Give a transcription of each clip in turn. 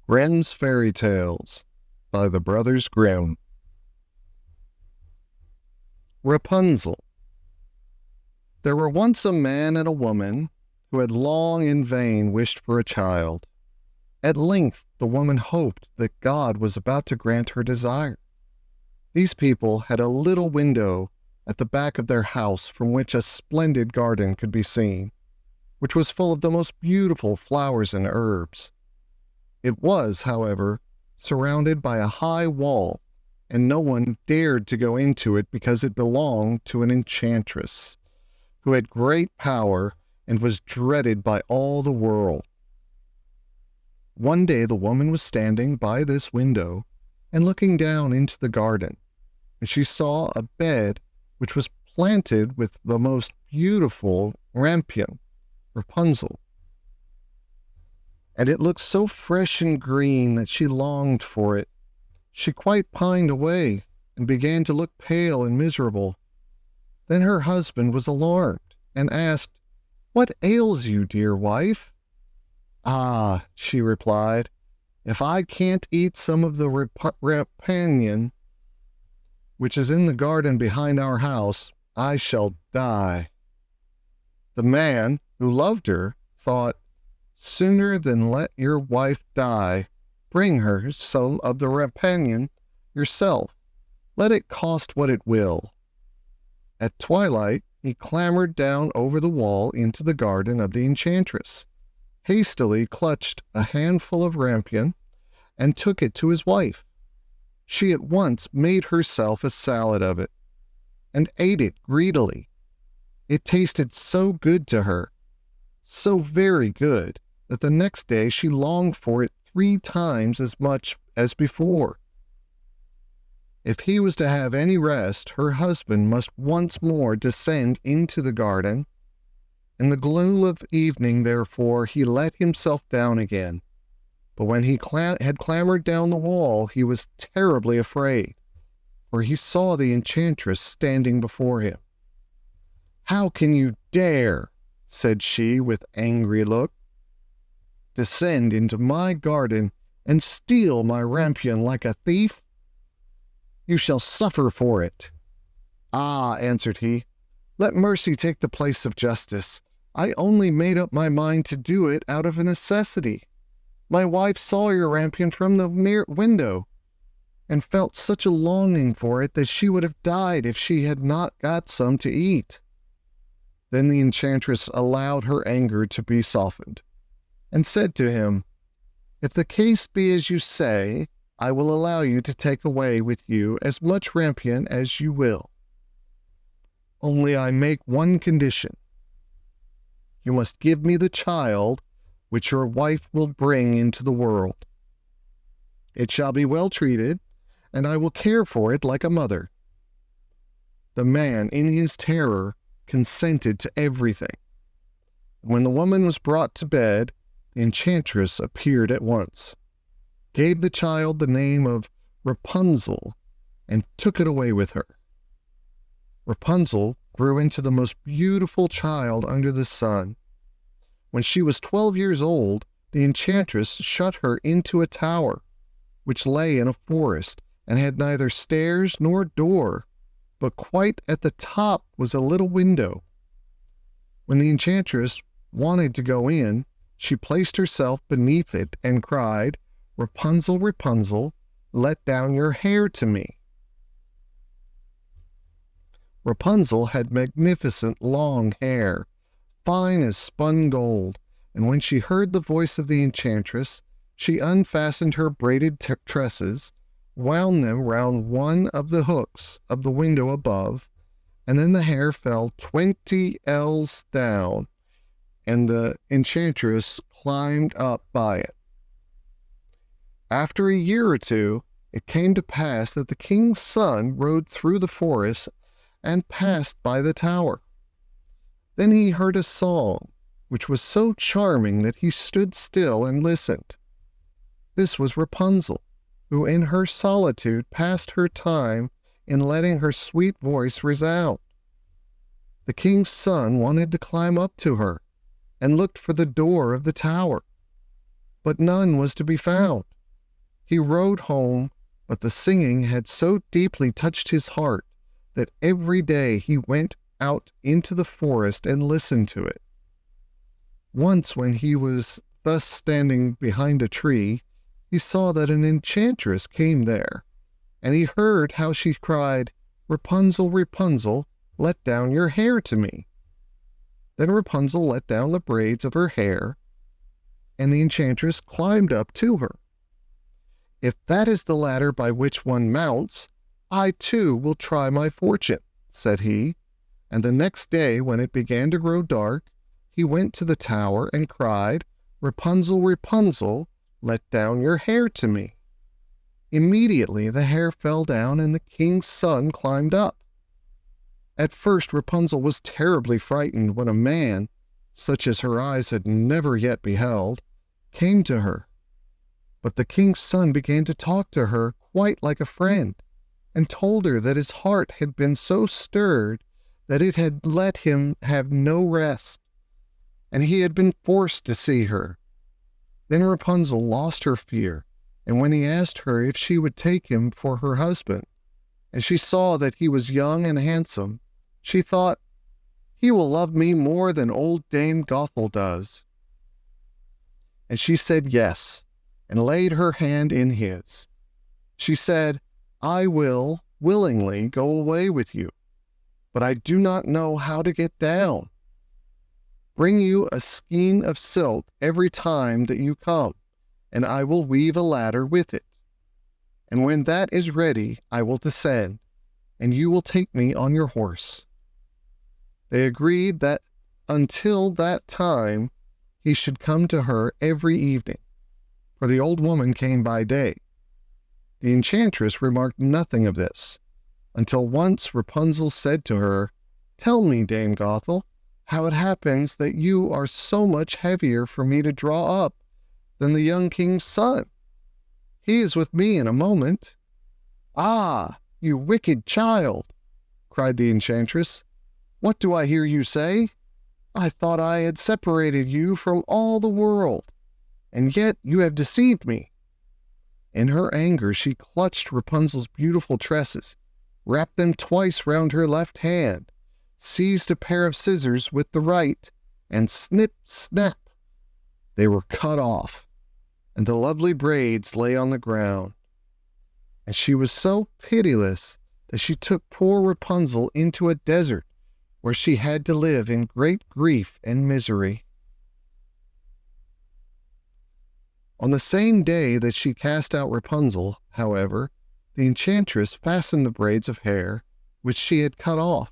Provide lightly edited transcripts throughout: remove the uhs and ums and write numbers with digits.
Grimm's Fairy Tales by the Brothers Grimm. Rapunzel. There were once a man and a woman who had long in vain wished for a child. At length the woman hoped that God was about to grant her desire. These people had a little window at the back of their house from which a splendid garden could be seen, which was full of the most beautiful flowers and herbs. It was, however, surrounded by a high wall, and no one dared to go into it because it belonged to an enchantress, who had great power and was dreaded by all the world. One day the woman was standing by this window and looking down into the garden, and she saw a bed which was planted with the most beautiful rampion, Rapunzel. And it looked so fresh and green that she longed for it. She quite pined away and began to look pale and miserable. Then her husband was alarmed and asked, "What ails you, dear wife?" "Ah," she replied, "if I can't eat some of the rampion which is in the garden behind our house, I shall die." The man, who loved her, thought, "Sooner than let your wife die, bring her some of the rampion yourself. Let it cost what it will." At twilight, he clambered down over the wall into the garden of the enchantress, hastily clutched a handful of rampion, and took it to his wife. She at once made herself a salad of it, and ate it greedily. It tasted so good to her, so very good, that the next day she longed for it 3 times as much as before. If he was to have any rest, her husband must once more descend into the garden. In the gloom of evening, therefore, he let himself down again. But when he had clambered down the wall, he was terribly afraid, for he saw the enchantress standing before him. "How can you dare," said she with angry look, "descend into my garden and steal my rampion like a thief? You shall suffer for it." "Ah," answered he, "let mercy take the place of justice. I only made up my mind to do it out of a necessity. My wife saw your rampion from the window, and felt such a longing for it that she would have died if she had not got some to eat." Then the enchantress allowed her anger to be softened, and said to him, "If the case be as you say, I will allow you to take away with you as much rampion as you will. Only I make one condition. You must give me the child which your wife will bring into the world. It shall be well treated, and I will care for it like a mother." The man, in his terror, consented to everything. When the woman was brought to bed, the enchantress appeared at once, gave the child the name of Rapunzel, and took it away with her. Rapunzel grew into the most beautiful child under the sun. When she was 12 years old, the enchantress shut her into a tower, which lay in a forest, and had neither stairs nor door, but quite at the top was a little window. When the enchantress wanted to go in, she placed herself beneath it and cried, "Rapunzel, Rapunzel, let down your hair to me." Rapunzel had magnificent long hair, fine as spun gold, and when she heard the voice of the enchantress, she unfastened her braided tresses, wound them round one of the hooks of the window above, and then the hair fell 20 ells down, and the enchantress climbed up by it. After a year or two, it came to pass that the king's son rode through the forest and passed by the tower. Then he heard a song, which was so charming that he stood still and listened. This was Rapunzel, who in her solitude passed her time in letting her sweet voice resound. The king's son wanted to climb up to her, and looked for the door of the tower, but none was to be found. He rode home, but the singing had so deeply touched his heart that every day he went out into the forest and listened to it. Once when he was thus standing behind a tree, he saw that an enchantress came there, and he heard how she cried, "Rapunzel, Rapunzel, let down your hair to me." Then Rapunzel let down the braids of her hair, and the enchantress climbed up to her. "If that is the ladder by which one mounts, I too will try my fortune," said he, and the next day when it began to grow dark, he went to the tower and cried, "Rapunzel, Rapunzel, let down your hair to me." Immediately the hair fell down and the king's son climbed up. At first Rapunzel was terribly frightened when a man, such as her eyes had never yet beheld, came to her. But the king's son began to talk to her quite like a friend, and told her that his heart had been so stirred that it had let him have no rest, and he had been forced to see her. Then Rapunzel lost her fear, and when he asked her if she would take him for her husband, and she saw that he was young and handsome, she thought, "He will love me more than old Dame Gothel does." And she said yes, and laid her hand in his. She said, "I will willingly go away with you, but I do not know how to get down. Bring you a skein of silk every time that you come, and I will weave a ladder with it. And when that is ready, I will descend, and you will take me on your horse." They agreed that until that time he should come to her every evening, for the old woman came by day. The enchantress remarked nothing of this, until once Rapunzel said to her, "Tell me, Dame Gothel, how it happens that you are so much heavier for me to draw up than the young king's son. He is with me in a moment." "Ah, you wicked child!" cried the enchantress. "What do I hear you say? I thought I had separated you from all the world, and yet you have deceived me." In her anger she clutched Rapunzel's beautiful tresses, wrapped them twice round her left hand, seized a pair of scissors with the right, and snip, snap, they were cut off, and the lovely braids lay on the ground. And she was so pitiless that she took poor Rapunzel into a desert, where she had to live in great grief and misery. On the same day that she cast out Rapunzel, however, the enchantress fastened the braids of hair, which she had cut off,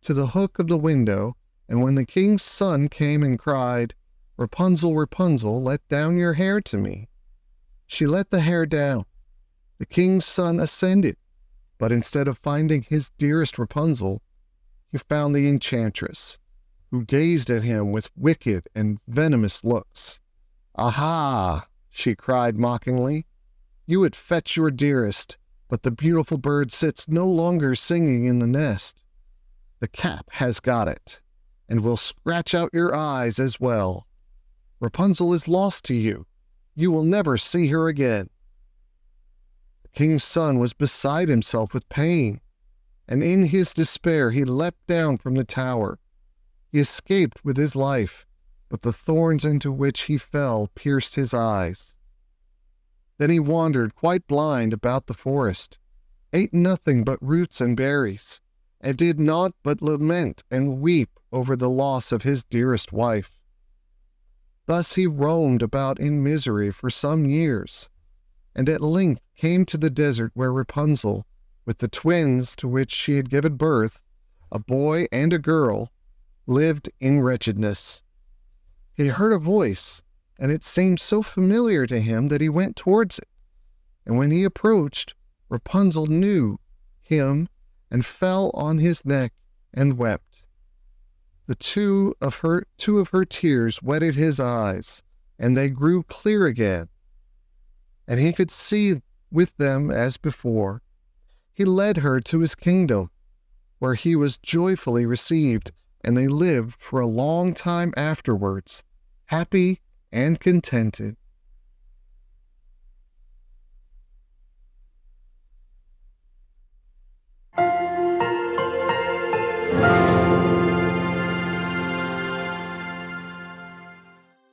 to the hook of the window, and when the king's son came and cried, "Rapunzel, Rapunzel, let down your hair to me," she let the hair down. The king's son ascended, but instead of finding his dearest Rapunzel, he found the enchantress, who gazed at him with wicked and venomous looks. "Aha!" she cried mockingly. "You would fetch your dearest, but the beautiful bird sits no longer singing in the nest. The cat has got it, and will scratch out your eyes as well. Rapunzel is lost to you. You will never see her again." The king's son was beside himself with pain, and in his despair he leapt down from the tower. He escaped with his life, but the thorns into which he fell pierced his eyes. Then he wandered quite blind about the forest, ate nothing but roots and berries, and did naught but lament and weep over the loss of his dearest wife. Thus he roamed about in misery for some years, and at length came to the desert where Rapunzel, with the twins to which she had given birth, a boy and a girl, lived in wretchedness. He heard a voice, and it seemed so familiar to him that he went towards it. And when he approached, Rapunzel knew him and fell on his neck and wept. The two of her tears wetted his eyes, and they grew clear again, and he could see with them as before. He led her to his kingdom, where he was joyfully received, and they lived for a long time afterwards, happy and contented.